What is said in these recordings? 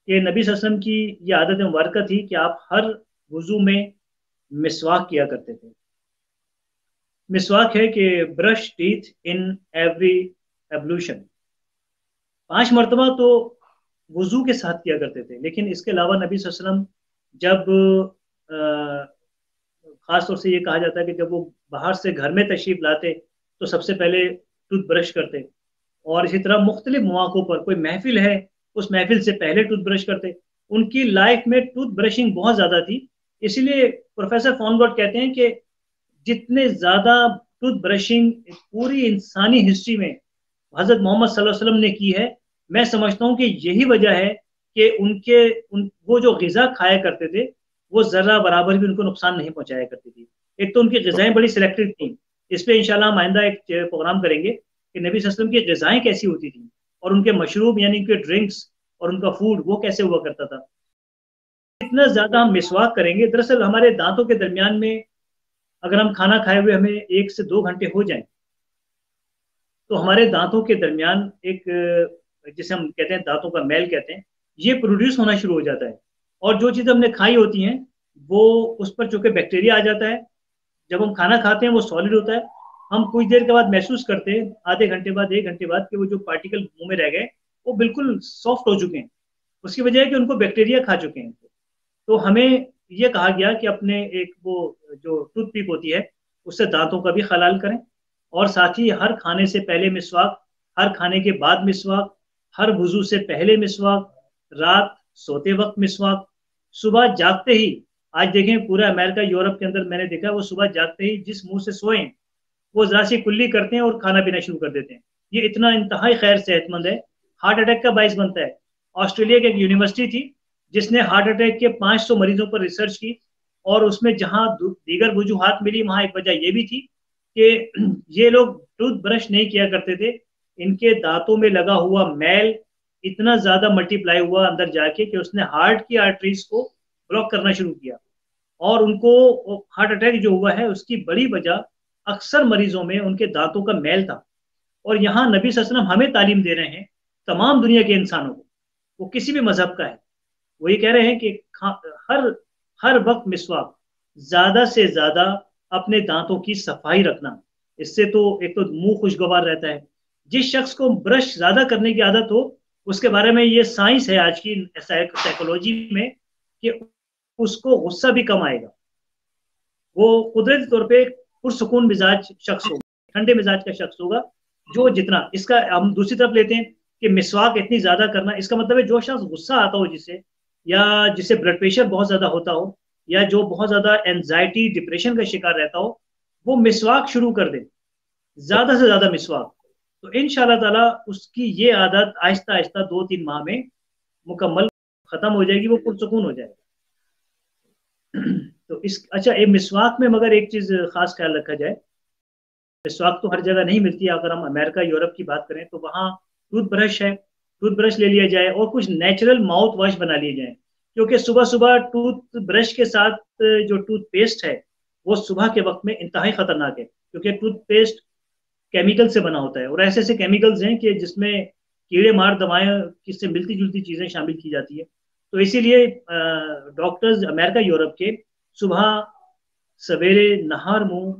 कि नबी सल्लल्लाहु अलैहि वसल्लम की ये आदत मुबारक थी कि आप हर वुजू में मिसवाक किया करते थे। मिसवाक है कि ब्रश टीथ इन एवरी एब्लूशन, 5 मरतबा तो वुजू के साथ किया करते थे। लेकिन इसके अलावा नबी सल्लल्लाहु अलैहि वसल्लम जब खास तौर से ये कहा जाता है कि जब वो बाहर से घर में तशरीफ लाते तो सबसे पहले टूथ ब्रश करते, और इसी तरह मुख्तलिफ मौक़ों पर कोई महफिल है उस महफिल से पहले टूथ ब्रश करते। उनकी लाइफ में टूथ ब्रशिंग बहुत ज़्यादा थी। इसीलिए प्रोफेसर फॉनगॉट कहते हैं कि जितने ज़्यादा टूथ ब्रशिंग पूरी इंसानी हिस्ट्री में हज़रत मोहम्मद सल्लल्लाहु अलैहि वसल्लम ने की है, मैं समझता हूँ कि यही वजह है कि वो जो ग़िज़ा खाया करते थे वो ज़रा बराबर भी उनको नुकसान नहीं पहुंचाया करती थी। एक तो उनकी ग़िज़ाएँ बड़ी सिलेक्टेड थी। इस पे इंशाल्लाह हम आइंदा एक प्रोग्राम करेंगे कि नबी सल्लल्लाहु अलैहि वसल्लम की ग़िज़ाएँ कैसी होती थी, और उनके मशरूब यानी उनके ड्रिंक्स और उनका फूड वो कैसे हुआ करता था। इतना ज़्यादा हम मिसवाक करेंगे, दरअसल हमारे दांतों के दरमियान में अगर हम खाना खाए हुए हमें 1 से 2 घंटे हो जाएं, तो हमारे दांतों के दरमियान एक जिसे हम कहते हैं दांतों का मैल कहते हैं, ये प्रोड्यूस होना शुरू हो जाता है। और जो चीज़ हमने खाई होती हैं वो उस पर चूंकि बैक्टीरिया आ जाता है। जब हम खाना खाते हैं वो सॉलिड होता है, हम कुछ देर के बाद महसूस करते हैं, आधे घंटे बाद 1 घंटे बाद, कि वो जो पार्टिकल मुंह में रह गए वो बिल्कुल सॉफ्ट हो चुके हैं। उसकी वजह है कि उनको बैक्टीरिया खा चुके हैं। तो हमें ये कहा गया कि अपने एक वो जो टूथपिक होती है उससे दांतों का भी खलाल करें, और साथ ही हर खाने से पहले मिसवाक, हर खाने के बाद मिसवाक, हर वुजू से पहले मिसवाक, रात सोते वक्त मिसवाक, सुबह जागते ही। आज देखें पूरा अमेरिका यूरोप के अंदर मैंने देखा वो सुबह जागते ही जिस मुंह से सोए वो जरा सी कुल्ली करते हैं और खाना पीना शुरू कर देते हैं। ये इतना इंतहाई खैर सेहतमंद है, हार्ट अटैक का बायस बनता है। ऑस्ट्रेलिया की एक यूनिवर्सिटी थी जिसने हार्ट अटैक के 500 मरीजों पर रिसर्च की, और उसमें जहां दीगर वजूहात मिली वहां एक वजह यह भी थी कि ये लोग टूथ ब्रश नहीं किया करते थे। इनके दांतों में लगा हुआ मैल इतना ज्यादा मल्टीप्लाई हुआ अंदर जाके कि उसने हार्ट की आर्टरीज को ब्लॉक करना शुरू किया, और उनको हार्ट अटैक जो हुआ है उसकी बड़ी वजह अक्सर मरीजों में उनके दांतों का मैल था। और यहाँ नबी सल्लल्लाहु अलैहि वसल्लम हमें तालीम दे रहे हैं, तमाम दुनिया के इंसानों को, वो किसी भी मजहब का है, वो ये कह रहे हैं कि हर हर वक्त मिसवाक, ज्यादा से ज्यादा अपने दांतों की सफाई रखना। इससे तो एक तो मुंह खुशगवार रहता है। जिस शख्स को ब्रश ज्यादा करने की आदत हो उसके बारे में ये साइंस है आज की साइकोलॉजी में कि उसको गुस्सा भी कम आएगा, वो कुदरती तौर पे पुरसुकून मिजाज शख्स होगा, ठंडे मिजाज का शख्स होगा। जो जितना इसका हम दूसरी तरफ लेते हैं कि मिसवाक इतनी ज्यादा करना, इसका मतलब है जो शख्स गुस्सा आता हो जिसे, या जिसे ब्लड प्रेशर बहुत ज्यादा होता हो, या जो बहुत ज्यादा एंजाइटी डिप्रेशन का शिकार रहता हो, वो मिसवाक शुरू कर दे, ज्यादा से ज्यादा मिसवाक। तो इंशाल्लाह ताला उसकी ये आदत आहिस्ता आहिस्ता 2-3 माह में मुकम्मल खत्म हो जाएगी, वो पुरसुकून हो जाएगा। तो इस अच्छा एक मिसवाक में मगर एक चीज खास ख्याल रखा जाए, मिसवाक तो हर जगह नहीं मिलती है। अगर हम अमेरिका यूरोप की बात करें तो वहाँ टूथ ब्रश है, टूथ ब्रश ले लिया जाए और कुछ नेचुरल माउथ वॉश बना लिए जाए, क्योंकि सुबह सुबह टूथ ब्रश के साथ जो टूथ पेस्ट है वो सुबह के वक्त में इंतहाई खतरनाक है, क्योंकि टूथ पेस्ट केमिकल से बना होता है, और ऐसे ऐसे केमिकल्स हैं कि जिसमें कीड़े मार दवाएं किससे मिलती जुलती चीजें शामिल की जाती है। तो इसीलिए डॉक्टर्स अमेरिका यूरोप के सुबह सवेरे नहर मुंह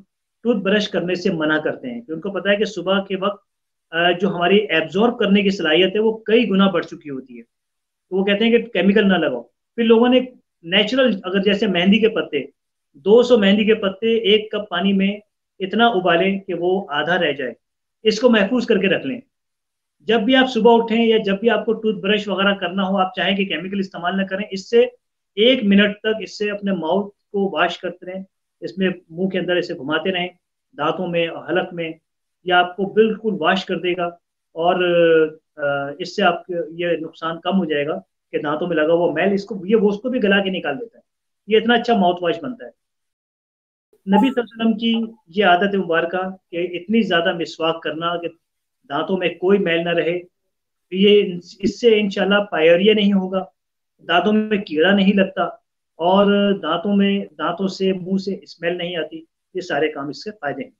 टूथ ब्रश करने से मना करते हैं, क्योंकि उनको पता है कि सुबह के वक्त जो हमारी एब्जॉर्ब करने की सलाहियत है वो कई गुना बढ़ चुकी होती है। तो वो कहते हैं कि केमिकल ना लगाओ। फिर लोगों ने नेचुरल, अगर जैसे मेहंदी के पत्ते, 200 मेहंदी के पत्ते 1 कप पानी में इतना उबालें कि वो आधा रह जाए, इसको महफूज करके रख लें। जब भी आप सुबह उठें या जब भी आपको टूथ ब्रश वगैरह करना हो, आप चाहें कि केमिकल इस्तेमाल ना करें, इससे 1 मिनट तक इससे अपने माउथ को वॉश करते रहें, इसमें मुंह के अंदर इसे घुमाते रहें, दांतों में और हलक में, यह आपको बिल्कुल वॉश कर देगा। और इससे आप ये नुकसान कम हो जाएगा कि दांतों में लगा हुआ मैल इसको ये वो उसको भी गला के निकाल देता है। ये इतना अच्छा माउथ वॉश बनता है। नबी सल्लल्लाहु अलैहि वसल्लम की ये आदत मुबारक कि इतनी ज़्यादा मिसवाक करना कि दांतों में कोई मैल ना रहे, ये इससे इंशाल्लाह पायरिया नहीं होगा, दांतों में कीड़ा नहीं लगता, और दांतों से मुंह से स्मेल नहीं आती। ये सारे काम इससे फायदे हैं।